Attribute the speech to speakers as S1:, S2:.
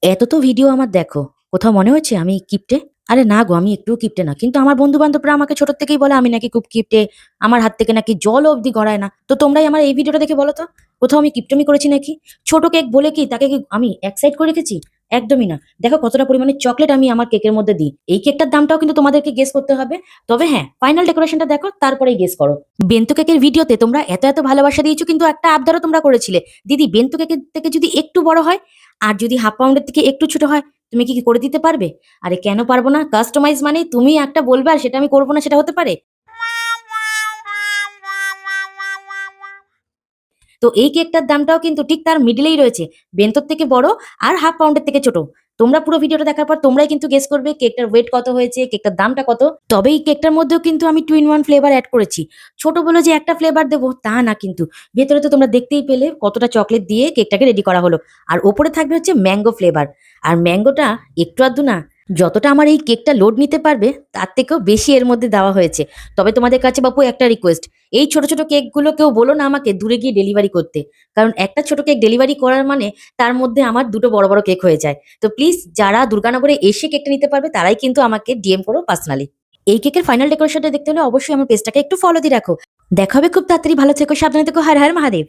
S1: এত তো ভিডিও আমার দেখো। কোথাও মনে হচ্ছে আমি কিপ্টে? আরে না গো, আমি একটুও কিপ্টে না। কিন্তু আমার বন্ধু-বান্ধবরা আমাকে ছোট থেকেই বলে আমি নাকি খুব কিপ্টে। আমার হাত থেকে নাকি জলও অব্দি গড়ায় না। তো তোমরাই আমার এই ভিডিওটা দেখে বলো তো, কোথাও আমি কিপ্টেমি করেছি নাকি? ছোট কেক বলে কি তাকে কি আমি এক সাইড করে রেখেছি? একদমই না। দেখো কতটা পরিমাণে চকলেট আমি আমার কেকের মধ্যে দিই। এই কেকটার দামটাও কিন্তু তোমাদেরকে গেস করতে হবে। তবে হ্যাঁ, ফাইনাল ডেকোরেশনটা দেখো তারপরেই গেস করো। বেন্তো কেকের ভিডিওতে তোমরা এত ভালোবাসা দিয়েছো, কিন্তু একটা আবদারও তোমরা করেছিলে। দিদি বেন্তো কেকের থেকে যদি একটু বড় হয় আর যদি হাফ পাউন্ডের থেকে একটু ছোট হয়, তুমি কি করে দিতে পারবে? আরে কেন পারবো না? কাস্টমাইজ মানেই তুমি একটা বলবে আর সেটা আমি করব না, সেটা হতে পারে? তো এই কেকটার দামটাও কিন্তু ঠিক তার মিডলেই রয়েছে। বেন্টোর থেকে বড় আর হাফ পাউন্ডের থেকে ছোট। তোমরা পুরো ভিডিওটা দেখার পর তোমরাই কিন্তু গেস করবে কেকটার ওয়েট কত হয়েছে, কেকটার দামটা কত। তবে এই কেকটার মধ্যেও কিন্তু আমি 2 in 1 ফ্লেভার অ্যাড করেছি। ছোট বলে যে একটা ফ্লেভার দেবো তা না কিন্তু। ভেতরে তো তোমরা দেখতেই পেলে কতটা চকলেট দিয়ে কেকটাকে রেডি করা হলো। আর ওপরে থাকবে হচ্ছে ম্যাঙ্গো ফ্লেভার। আর ম্যাঙ্গোটা একটু আধটু না, যতটা আমার এই কেকটা লোড নিতে পারবে তার থেকেও বেশি এর মধ্যে দেওয়া হয়েছে। তবে তোমাদের কাছে বাপু একটা রিকোয়েস্ট, এই ছোট ছোট কেকগুলো কেউ বলো না আমাকে দূরে গিয়ে ডেলিভারি করতে। কারণ একটা ছোট কেক ডেলিভারি করার মানে তার মধ্যে আমার দুটো বড় বড় কেক হয়ে যায়। তো প্লিজ যারা দুর্গানগরে এসে কেকটা নিতে পারবে তারাই কিন্তু আমাকে ডিএম করো পার্সোনালি। এই কেকের ফাইনাল ডেকোরেশনটা দেখতে হলে অবশ্যই আমার পেজটাকে একটু ফলো দিয়ে রাখো। দেখা হবে খুব তাড়াতাড়ি। ভালো থেকো, সাবধানে থেকো। হর হর মহাদেব।